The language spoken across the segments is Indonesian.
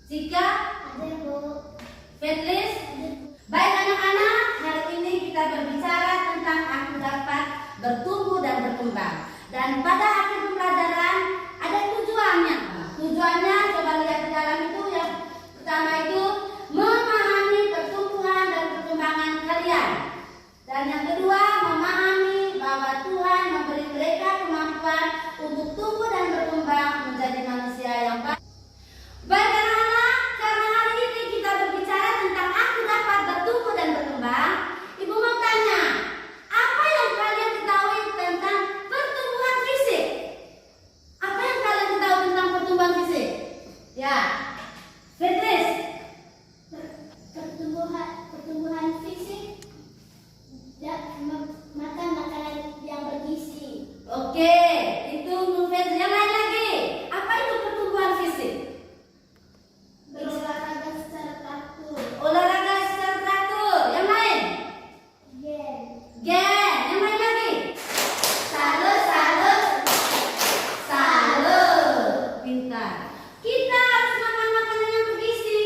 Cika? Ada, Bu. Fetlis? Baik anak-anak, hari ini kita berbicara tentang aku dapat bertumbuh dan berkembang. Dan pada akhir pembelajaran ada tujuannya. Tujuannya coba lihat di dalam itu, yang pertama itu memahami pertumbuhan dan perkembangan kalian. Dan yang kedua memahami bahwa Tuhan memberi mereka kemampuan untuk tumbuh dan berkembang menjadi manusia yang baik. Baik anak-anak, karena hari ini kita berbicara tentang aku dapat bertumbuh dan berkembang, Ibu mau tanya, apa yang kalian ketahui tentang pertumbuhan fisik? Apa yang kalian ketahui tentang pertumbuhan fisik? Ya, Fitris. Pertumbuhan fisik dan makan makanan yang bergizi. Oke, itu Fitris. Yang lain lagi, apa itu pertumbuhan fisik? Berolahraga secara teratur. Olahraga secara teratur. Yang lain? Gen. Gen. Yang lain lagi? Salut. Pintar. Kita harus makan makanan yang bergizi.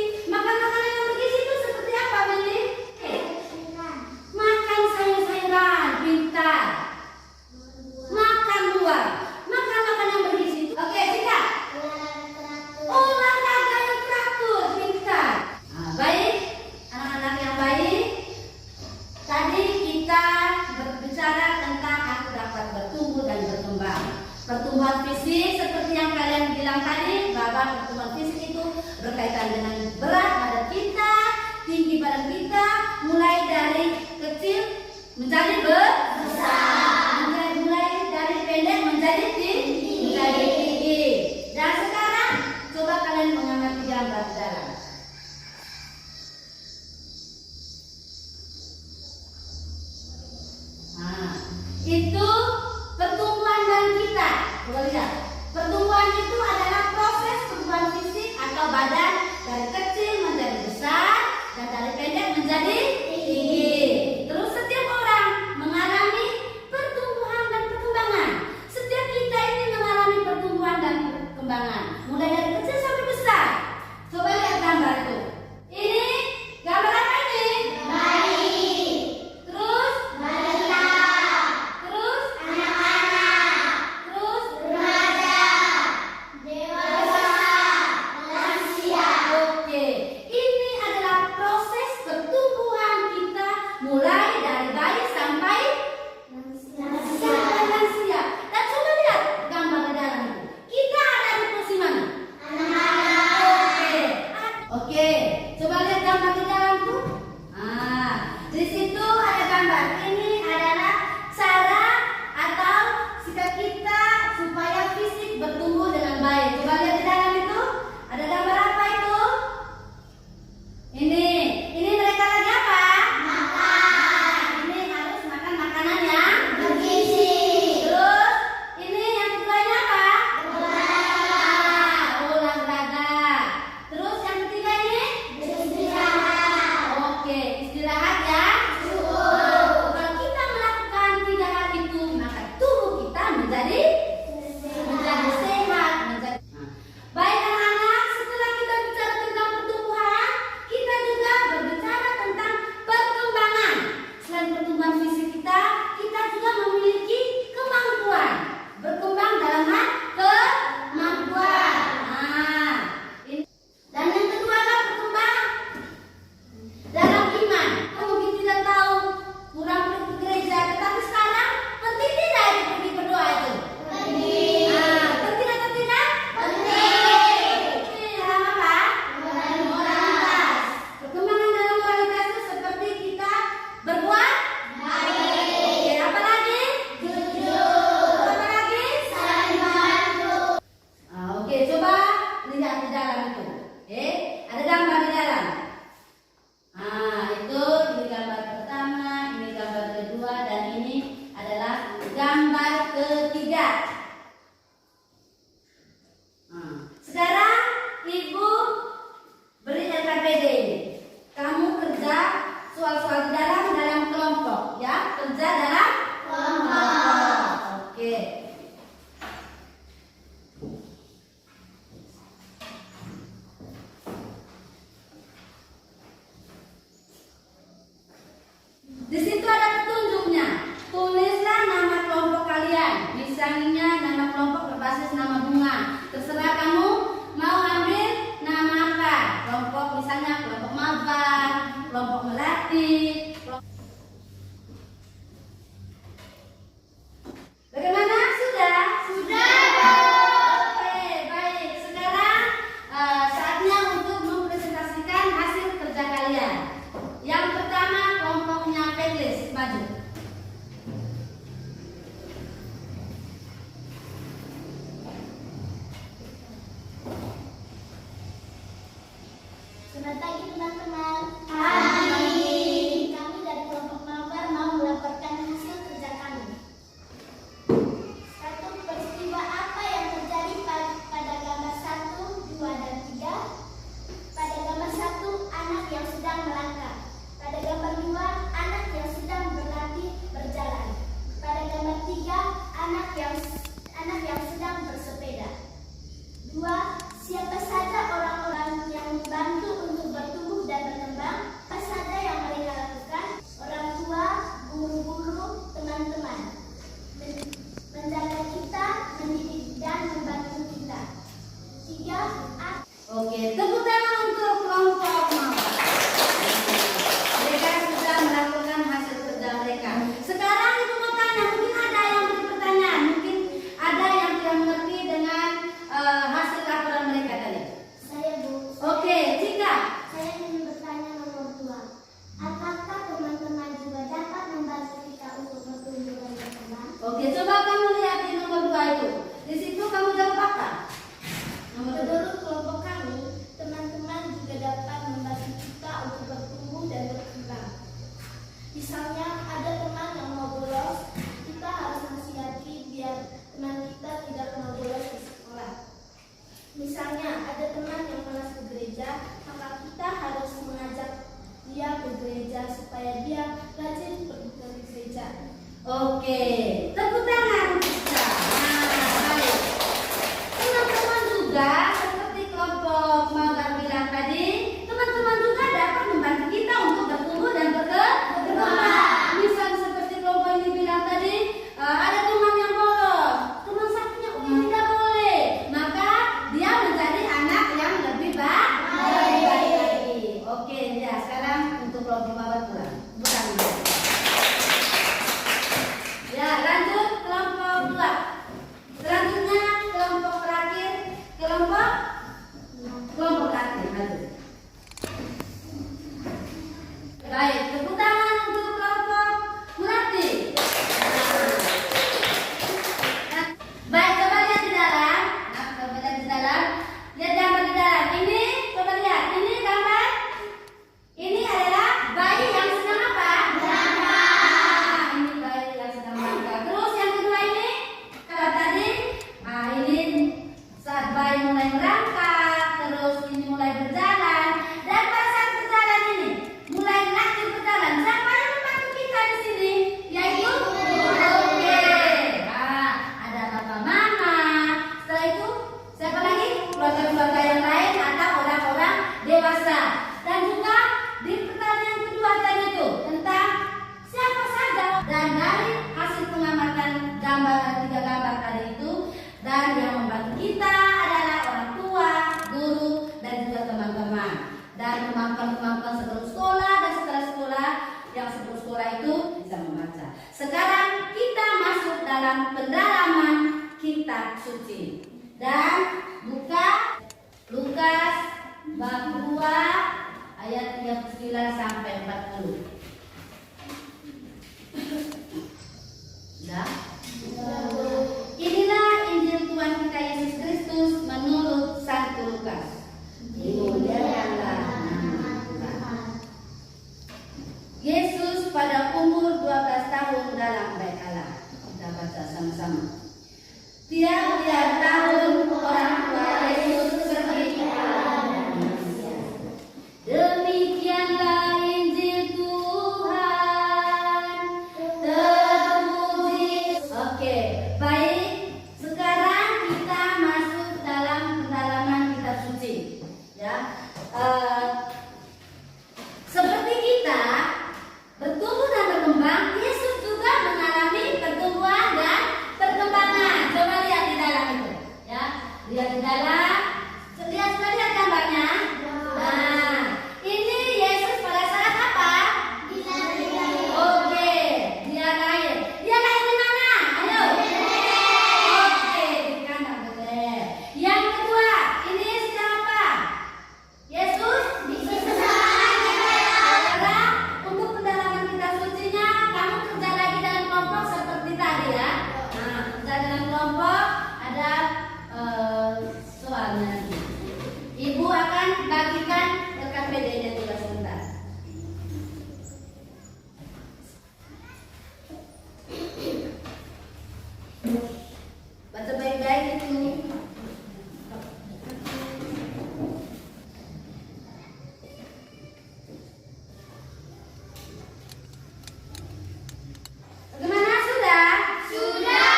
Selamat pagi teman-teman. Pagi. Kami dari kelompok mabar mau melaporkan hasil kerja kami. Satu, peristiwa apa yang terjadi pada gambar 1, 2, dan 3? Pada gambar 1, anak yang sedang melangkah. Pada gambar 2, anak yang sedang berlatih berjalan. Pada gambar 3, anak yang sedang bersepeda. 2. Siapa saja orang-orang yang membantu untuk bertumbuh dan berkembang? Apa saja yang mereka lakukan? Orang tua, guru-guru, teman-teman. Menjaga kita, mendidik dan membantu kita. 3. Oke, tepuk tangan untuk kelompok mabar. Mereka sudah melakukan hasil kerja mereka. Sekarang Ibu mau tanya, mungkin ada yang bertanya, mungkin ada yang tidak mengerti dengan hasil laporan mereka tadi. Saya Bu. Oke, Cika. Saya ingin bertanya nomor 2. Apakah teman-teman juga dapat membantu kita untuk bertumbuh dan berkembang? Oke, coba kamu lihat di nomor 2 itu. Di situ kamu jawab apa? Nomor 2. Menurut kelompok kami, teman-teman juga dapat membantu kita untuk bertumbuh dan berkembang. Misalnya ada teman yang mau bolos, kita harus nasihati biar teman kita tidak mau bolos di sekolah. Misalnya ada teman yang malas ke gereja, maka kita harus mengajak dia ke gereja supaya dia rajin pergi ke gereja. Oke, tepuk tangan Cika. Nah, baik. Teman-teman juga seperti kelompok mabar bilang tadi, teman-teman juga dapat membantu kita untuk bertumbuh dan berkembang. Misal seperti kelompok ini bilang tadi, ada teman yang bolos, teman satunya tidak boleh, maka dia menjadi anak yang lebih baik lagi. Oke, ya sekarang untuk kelompok mabar pulang. Bukan. Ya, lanjut kelompok 2. Selanjutnya kelompok terakhir, kelompok terakhir, lanjut. Baik, tepuk tangan untuk kelompok Murati. Nah, baik, coba lihat di dalam. Nah, coba lihat di dalam. Lihat gambar di dalam. Ini, coba lihat. Ini gambar. Ini adalah bayi yang sedang apa? Melangkah. Ini bayi yang sedang melangkah. Terus yang kedua ini, apa tadi? Ini saat bayi mulai melangkah, terus ini mulai berjalan, dan pada saat berjalan ini mulai latih berjalan. Siapa yang membantu kita di sini? Yaitu Oke. Nah, ada papa mama. Setelah itu siapa lagi? Keluarga-keluarga yang lain atau orang-orang dewasa. Dan juga di pertanyaan kedua tadi itu tentang siapa saja, dan dari hasil pengamatan gambar 3 gambar tadi itu, dan yang membantu kita adalah orang tua, guru, dan juga teman-teman. Dan kemampuan-kemampuan sebelum sekolah dan setelah sekolah, yang sebelum sekolah itu bisa membaca. Sekarang kita masuk dalam pendalaman kitab suci. Dan buka Lukas bab 2 ayat 39 sampai 40. Sudah? Inilah Injil Tuhan kita Yesus Kristus menurut Santo Lukas. Dimuliakanlah nama Tuhan. Yesus pada umur 12 tahun dalam Bait Allah. Kita baca sama-sama. Tiap-tiap tahun orang tua Yesus pergi ke alam dan manusia. Demikianlah Injil Tuhan. Terpuji. Oke, baik. Sekarang kita masuk dalam pendalaman kitab suci. Ya, seperti kita bertumbuh dan berkembang, Yesus juga mengalami pertumbuhan dan perkembangan. Coba lihat di dalam itu, ya. Lihat di dalam. Lihat gambarnya. Nah, ini Yesus pada saat apa? Oke, dia lahir. Dia lahir di mana? Ayo. Oke, di kandang Betlehem. Yang kedua, ini sedang apa? Yesus sekarang untuk pendalaman kitab sucinya, kamu kerja lagi dalam kelompok seperti tadi ya. Nah, kerja dalam kelompok ada soalnya. Ibu akan bagikan rekan PD-nya juga sebentar. Baca baik-baik itu. Bagaimana, sudah? Sudah.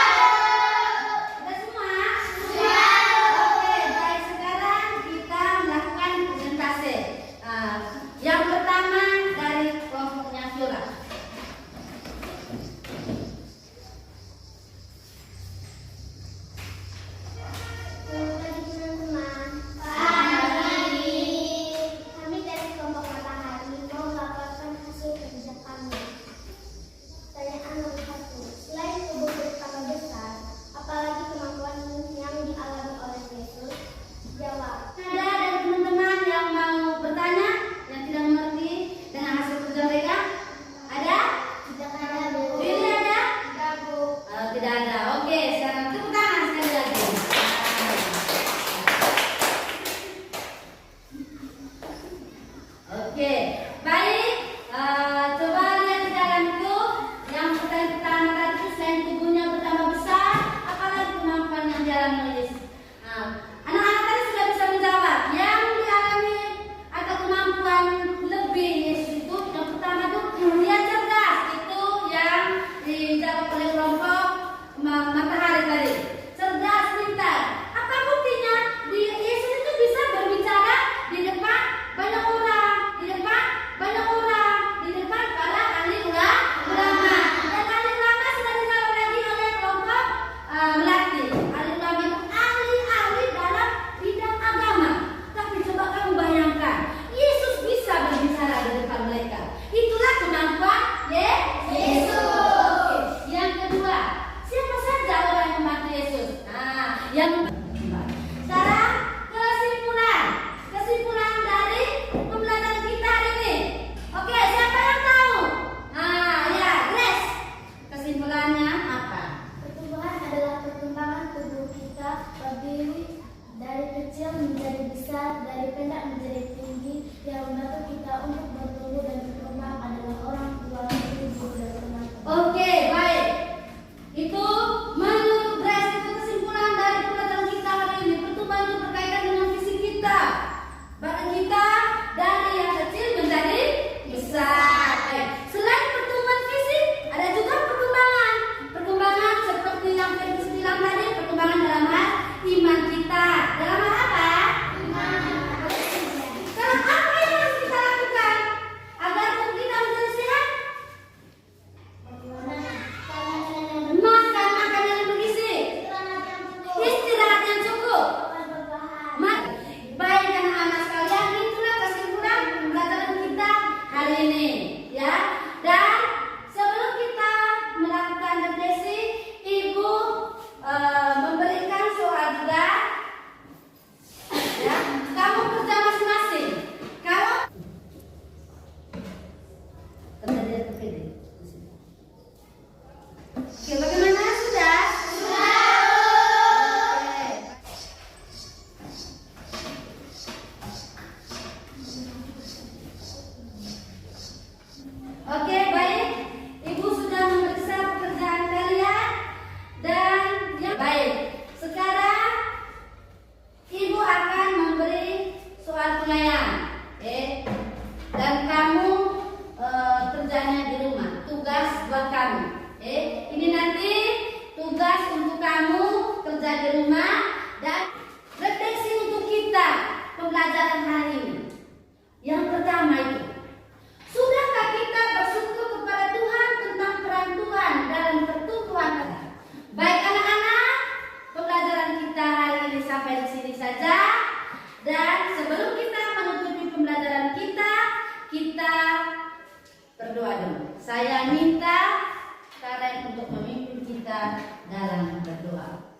Sudah semua? Sudah. Oke, baik, sekarang kita melakukan presentasi. Yang pertama dari kelompoknya Fiora. Selamat pagi teman-teman. Pagi. Kami dari kelompok Matahari mau melaporkan hasil kerja kami. Pertanyaan nomor 1. Selain tubuh bertambah besar, apalagi kemampuan yang dialami oleh Yesus? Jawab. Ada dari teman-teman yang mau bertanya, yang tidak mengerti dengan hasil kerja mereka? Ada? Tidak ada, Bu. Ini ada? Tidak, Bu. Tidak ada. Oke, sekarang tepuk tangan sekali lagi. Oke, baik. Coba lihat di dalam itu. Yang pertanyaan pertama tadi itu selain tubuhnya bertambah besar, apalagi kemampuan yang dialami oleh Yesus. Anak-anak tadi sudah bisa menjawab. Yang dialami atau kemampuan lebih Yesus itu yang pertama itu dia cerdas. Itu yang dijawab oleh kelompok Matahari tadi. Cerdas, pintar. Apa buktinya? Yesus itu bisa berbicara di depan banyak orang, di depan banyak orang, di depan para ahli ulama. Dan ahli ulama sudah dijawab lagi oleh kelompok Melati. Ahli ulama itu ahli-ahli dalam bidang agama. Tapi coba kamu bayangkan, Yesus bisa berbicara di depan mereka. Itulah kemampuan Yesus. Oke. Yang kedua, siapa saja orang yang membantu Yesus? Yang sekarang kesimpulan dari pembelajaran kita hari ini. Oke, siapa yang tahu? Ya, Grace. Kesimpulannya apa? Pertumbuhan adalah perkembangan tubuh kita berdiri dari kecil menjadi besar, dari pendek menjadi tinggi. Yang membantu kita untuk bertumbuh dan berkembang adalah orang tua, ibu, dan teman-teman. Oke, baik. Itu menurut Grace itu kesimpulan dari pembelajaran kita hari ini. Pertumbuhan itu berkaitan dengan fisik kita. Badan kita dari yang kecil menjadi besar. Baik. Selain pertumbuhan fisik, ada juga perkembangan. Perkembangan seperti yang Fergus bilang tadi, perkembangan dalam hal iman kita. Dalam hal apa? Sekarang apa yang harus kita lakukan agar tubuh kita menjadi sehat? Makan makanan yang bergizi, istirahat yang cukup. Baik anak-anak sekalian, itulah kesimpulan pembelajaran kita hari ini, ya. Dan sebelum kita melakukan refleksi, Ibu memberikan soal juga, ya. Kamu kerja masing-masing. Kalau kerja dia terpilih. Oke, bagaimana sudah? Oke. Oke, baik. Ibu sudah memeriksa pekerjaan kalian dan yang baik. Sekarang Ibu akan memberi soal penilaian. Dan kamu kerjanya di rumah. Tugas buat kamu. Ini nanti tugas untuk kamu kerja di rumah dan refleksi untuk kita pembelajaran hari ini. Yang pertama itu, sudahkah kita bersyukur kepada Tuhan tentang peran Tuhan dalam pertumbuhan kita? Baik anak-anak, pembelajaran kita hari ini sampai di sini saja. Dan sebelum kita menutupi pembelajaran kita berdoa dulu. Saya minta Karen untuk memimpin kita dalam berdoa.